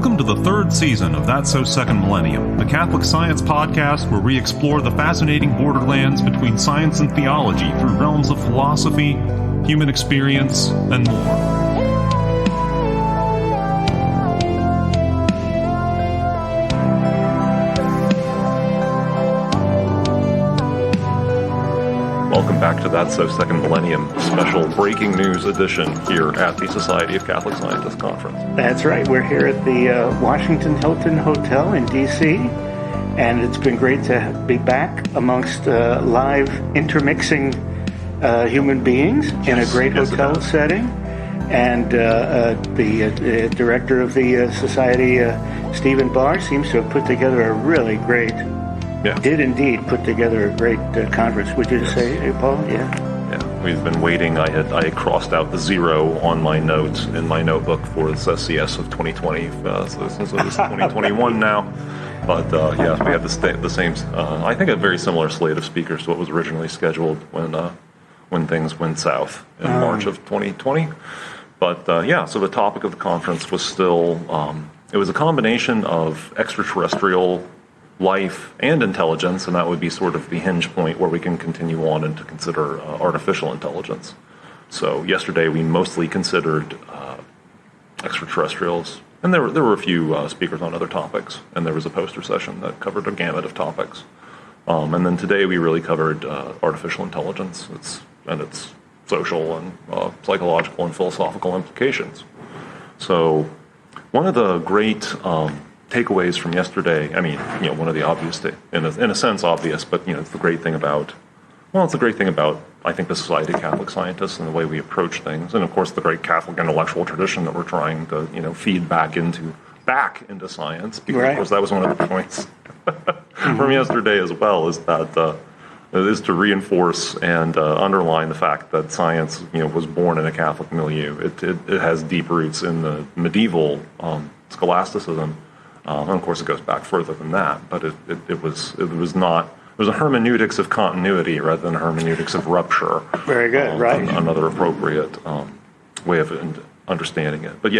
Welcome to the third season of That's So Second Millennium, the Catholic Science podcast where we explore the fascinating borderlands between science and theology through realms of philosophy, human experience, and more. Welcome back to That's So Second Millennium, special breaking news edition here at the Society of Catholic Scientists Conference. That's right. We're here at the Washington Hilton Hotel in D.C., and it's been great to be back amongst live intermixing human beings in a great hotel setting. And the director of the Society, Stephen Barr, seems to have put together a really great did indeed put together a great conference. Would you say, Paul? Yeah, we've been waiting. I had crossed out the 0 on my notes in my notebook for this SCS of 2020, so since it was 2021 now. But yeah, we have the same, I think a very similar slate of speakers to what was originally scheduled when things went south in March of 2020. But yeah, so the topic of the conference was still, it was a combination of extraterrestrial life and intelligence, and that would be sort of the hinge point where we can continue on and to consider artificial intelligence. So yesterday we mostly considered extraterrestrials, and there were a few speakers on other topics, and there was a poster session that covered a gamut of topics. And then today we really covered artificial intelligence, its social and psychological and philosophical implications. So one of the great takeaways from yesterday, I mean, one of the obvious, in a sense obvious, but, it's the great thing about, I think, the Society of Catholic Scientists and the way we approach things, and of course the great Catholic intellectual tradition that we're trying to, feed back into science, because of course that was one of the points from yesterday as well, is that it is to reinforce and underline the fact that science, was born in a Catholic milieu. It has deep roots in the medieval scholasticism. And of course, it goes back further than that, but it was a hermeneutics of continuity rather than a hermeneutics of rupture. Very good, right? Another appropriate way of understanding it. But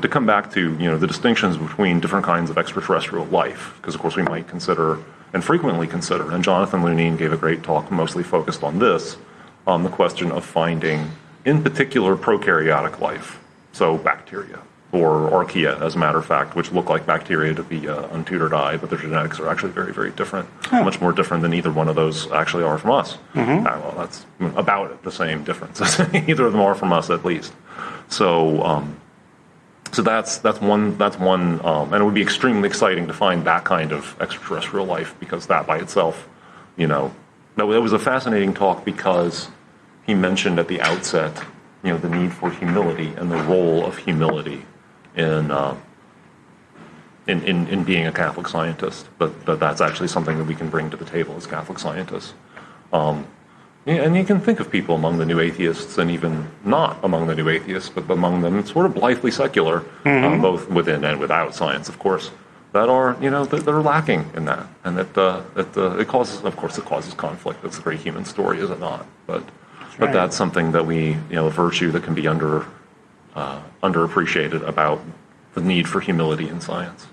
to come back to the distinctions between different kinds of extraterrestrial life, because of course we might consider and frequently consider, and Jonathan Lunine gave a great talk mostly focused on this, the question of finding, in particular, prokaryotic life, so bacteria. Or archaea, as a matter of fact, which look like bacteria to the untutored eye, but their genetics are actually very, very different, much more different than either one of those actually are from us. Well, that's about the same difference as either of them are from us, at least. So, that's one, and it would be extremely exciting to find that kind of extraterrestrial life, because that by itself, that was a fascinating talk, because he mentioned at the outset, the need for humility and the role of humility in being a Catholic scientist, but that's actually something that we can bring to the table as Catholic scientists. And you can think of people among the new atheists, and even not among the new atheists, but among them, it's sort of blithely secular, both within and without science, of course, that are, that are lacking in that, and that it causes conflict. It's a great human story, is it not? But that's something that we, a virtue that can be underappreciated about the need for humility in science.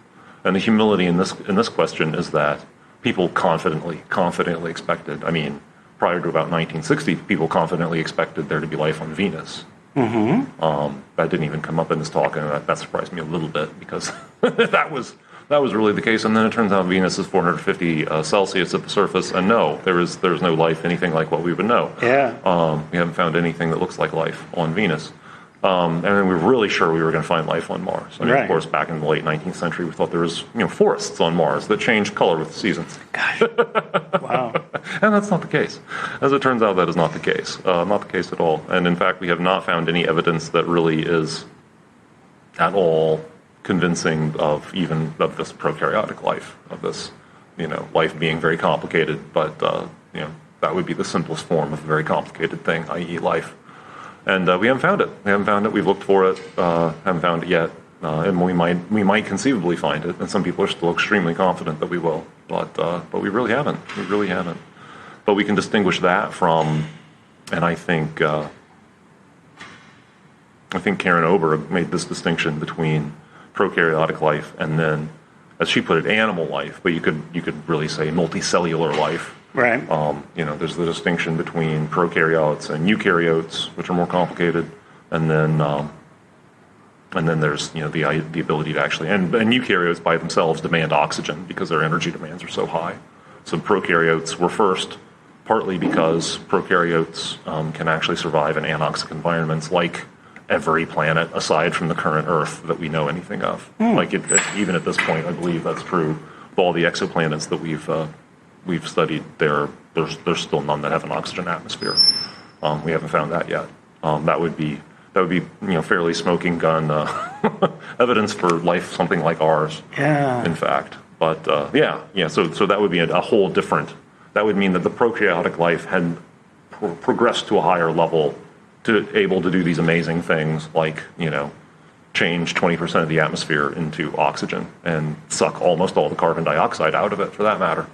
And the humility in this question is that people confidently expected, prior to about 1960, people confidently expected there to be life on Venus. That didn't even come up in this talk, and that surprised me a little bit, because that was really the case. And then it turns out Venus is 450 Celsius at the surface, and no, there is no life anything like what we would know. We haven't found anything that looks like life on Venus. And then we were really sure we were going to find life on Mars. Of course, back in the late 19th century, we thought there was, forests on Mars that changed color with the seasons. Gosh, wow. And that's not the case. As it turns out, that is not the case. Not the case at all. And in fact, we have not found any evidence that really is at all convincing of this prokaryotic life, of this, life being very complicated, but, that would be the simplest form of a very complicated thing, i.e. life. And we haven't found it. We've looked for it, haven't found it yet. And we might conceivably find it. And some people are still extremely confident that we will. But we really haven't. But we can distinguish that from, and I think Karen Ober made this distinction between prokaryotic life, and then, as she put it, animal life. But you could really say multicellular life. Right. There's the distinction between prokaryotes and eukaryotes, which are more complicated, and then there's the ability to actually and eukaryotes by themselves demand oxygen because their energy demands are so high. So prokaryotes were first, partly because prokaryotes can actually survive in anoxic environments like every planet aside from the current Earth that we know anything of. Like even at this point, I believe that's true of all the exoplanets that we've studied. There's still none that have an oxygen atmosphere. We haven't found that yet. That would be fairly smoking gun evidence for life something like ours. Yeah. In fact, but so that would be a whole different. That would mean that the prokaryotic life had progressed to a higher level, able to do these amazing things like change 20% of the atmosphere into oxygen and suck almost all the carbon dioxide out of it, for that matter.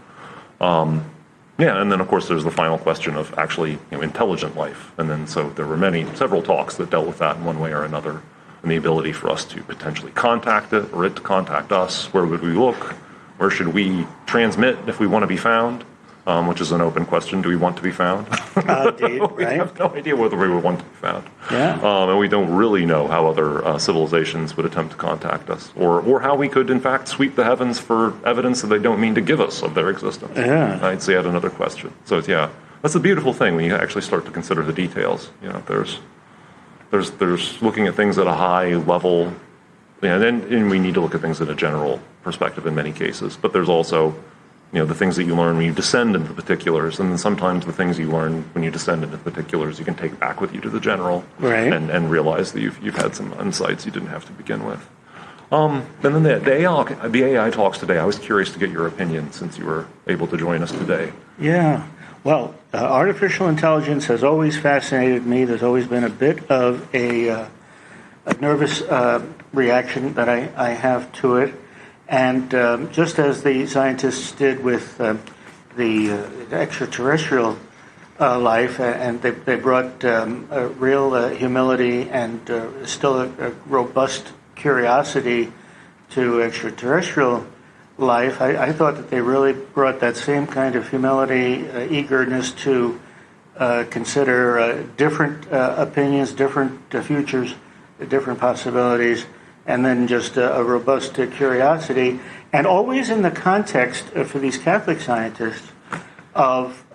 And then of course there's the final question of actually intelligent life, and then so there were several talks that dealt with that in one way or another, and the ability for us to potentially contact it or it to contact us. Where would we look? Where should we transmit if we want to be found? Which is an open question. Do we want to be found? Indeed, We right? have no idea whether we would want to be found. Yeah. And we don't really know how other civilizations would attempt to contact us, or how we could, in fact, sweep the heavens for evidence that they don't mean to give us of their existence. Yeah. I'd say yet another question. So, that's the beautiful thing when you actually start to consider the details. There's looking at things at a high level, and we need to look at things in a general perspective in many cases. But there's also the things that you learn when you descend into the particulars, and then sometimes the things you learn when you descend into the particulars you can take back with you to the general, right, and realize that you've had some insights you didn't have to begin with. And then the AI talks today, I was curious to get your opinion since you were able to join us today. Yeah. Well, artificial intelligence has always fascinated me. There's always been a bit of a nervous reaction that I have to it. And just as the scientists did with the extraterrestrial life, and they brought a real humility and still a robust curiosity to extraterrestrial life, I thought that they really brought that same kind of humility, eagerness to consider different opinions, different futures, different possibilities, and then just a robust curiosity, and always in the context for these Catholic scientists of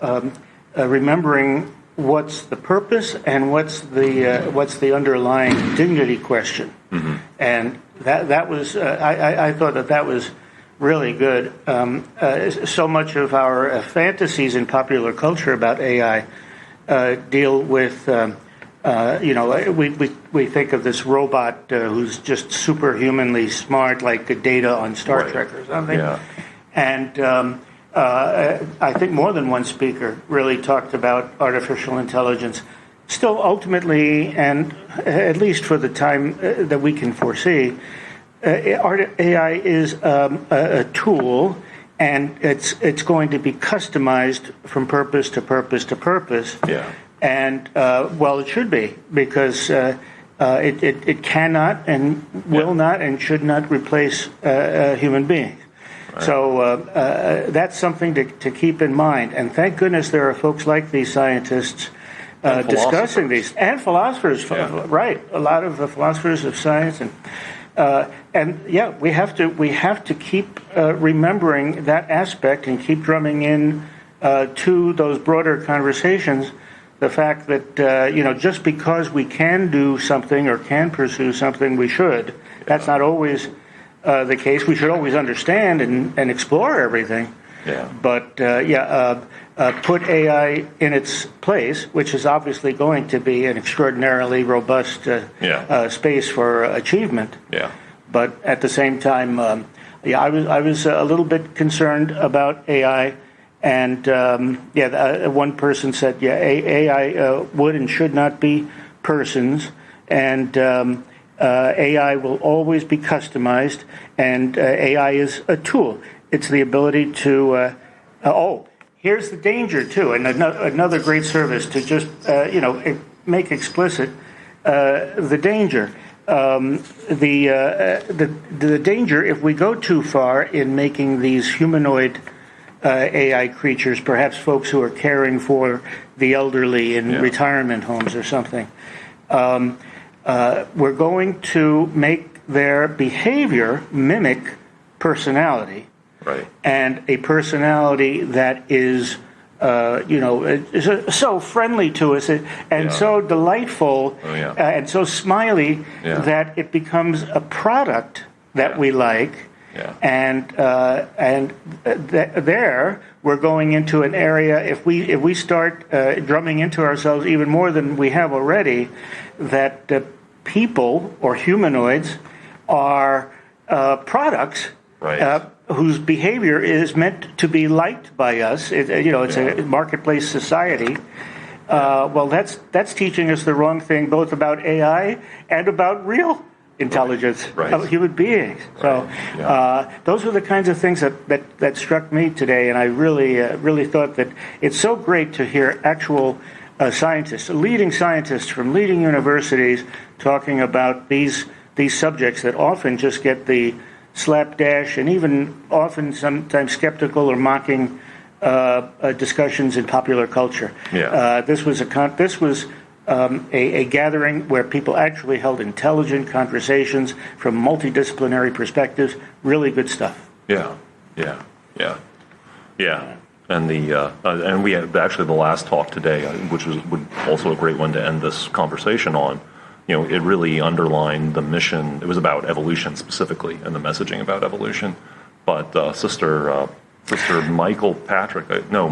remembering what's the purpose and what's the underlying dignity question. Mm-hmm. And that was I thought that was really good. So much of our fantasies in popular culture about AI deal with. We think of this robot who's just superhumanly smart, like Data on Star Trek or something. Yeah. And I think more than one speaker really talked about artificial intelligence. Still, ultimately, and at least for the time that we can foresee, AI is a tool, and it's going to be customized from purpose to purpose to purpose. Yeah. And, it should be, because it cannot and will not and should not replace human beings. Right. So that's something to keep in mind. And thank goodness there are folks like these scientists discussing these. And philosophers, right. A lot of philosophers of science. We have to keep remembering that aspect and keep drumming in to those broader conversations the fact that, just because we can do something or can pursue something, we should. Yeah. That's not always the case. We should always understand and explore everything. Yeah. But, put AI in its place, which is obviously going to be an extraordinarily robust space for achievement. Yeah. But at the same time, I was a little bit concerned about AI. And one person said, AI would and should not be persons, and AI will always be customized, and AI is a tool. It's the ability to, here's the danger too, and another great service to just, make explicit the danger. the danger, if we go too far in making these humanoid AI creatures, perhaps folks who are caring for the elderly in retirement homes or something, we're going to make their behavior mimic personality. Right. And a personality that is, is so friendly to us and so delightful and so smiley that it becomes a product that we like. Yeah. And there we're going into an area, if we start drumming into ourselves even more than we have already, that people or humanoids are products. Right. Whose behavior is meant to be liked by us. It's a marketplace society. Well, that's teaching us the wrong thing, both about AI and about real intelligence of human beings. So those are the kinds of things that struck me today, and I really thought that it's so great to hear actual scientists, leading scientists from leading universities, talking about these subjects that often just get the slapdash and even often sometimes skeptical or mocking discussions in popular culture. This was a gathering where people actually held intelligent conversations from multidisciplinary perspectives. Really good stuff. Yeah. And and we had actually the last talk today, which was also a great one to end this conversation on. It really underlined the mission. It was about evolution specifically and the messaging about evolution. But Sister Michael Patrick,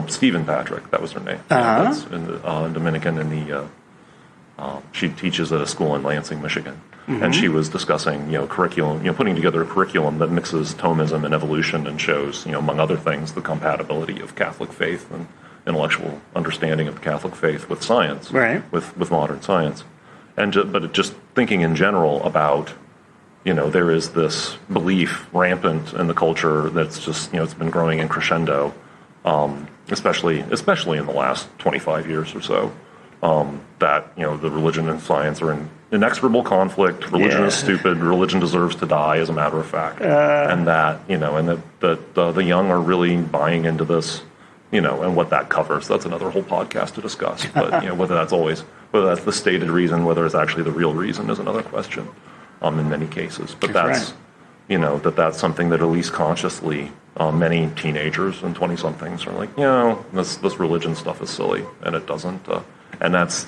Stephen Patrick, that was her name. That's in Dominican. She teaches at a school in Lansing, Michigan, and she was discussing curriculum, putting together a curriculum that mixes Thomism and evolution and shows among other things the compatibility of Catholic faith and intellectual understanding of the Catholic faith with science, with modern science. But just thinking in general about, there is this belief rampant in the culture that's just, it's been growing in crescendo, especially in the last 25 years or so, that, the religion and science are in inexorable conflict. Religion is stupid. Religion deserves to die, as a matter of fact. And that, the young are really buying into this, and what that covers. That's another whole podcast to discuss. But, whether that's the stated reason, whether it's actually the real reason is another question in many cases. But that's that's something that at least consciously many teenagers and 20-somethings are like, this religion stuff is silly, and it doesn't. And that's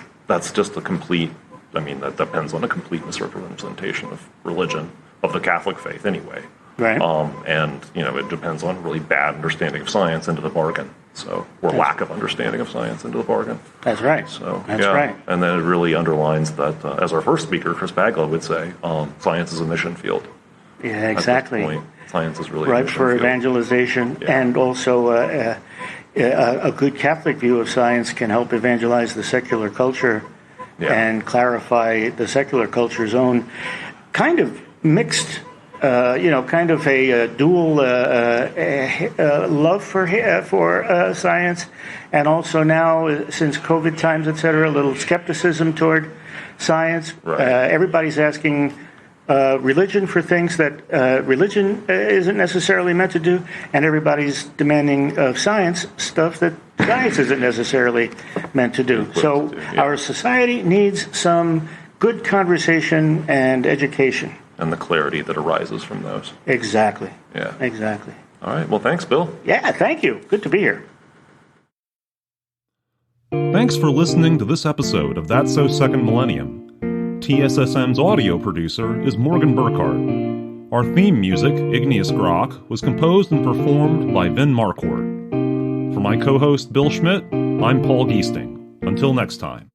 just a complete, that depends on a complete misrepresentation of religion, of the Catholic faith anyway. Right. And, it depends on really bad understanding of science into the bargain. So, or lack of understanding of science into the bargain. That's right. So, that's right. And then it really underlines that, as our first speaker, Chris Baglow, would say, science is a mission field. Yeah, exactly. At this point, science is really ripe for evangelization, and also a good Catholic view of science can help evangelize the secular culture and clarify the secular culture's own kind of mixed. Kind of a dual love for science, and also now, since COVID times, et cetera, a little skepticism toward science. Everybody's asking religion for things that religion isn't necessarily meant to do, and everybody's demanding of science stuff that science isn't necessarily meant to do. So our society needs some good conversation and education. And the clarity that arises from those. Exactly. Yeah. Exactly. All right. Well, thanks, Bill. Yeah, thank you. Good to be here. Thanks for listening to this episode of That's So Second Millennium. TSSM's audio producer is Morgan Burkhart. Our theme music, Igneous Grok, was composed and performed by Vin Marquardt. For my co-host, Bill Schmidt, I'm Paul Giesting. Until next time.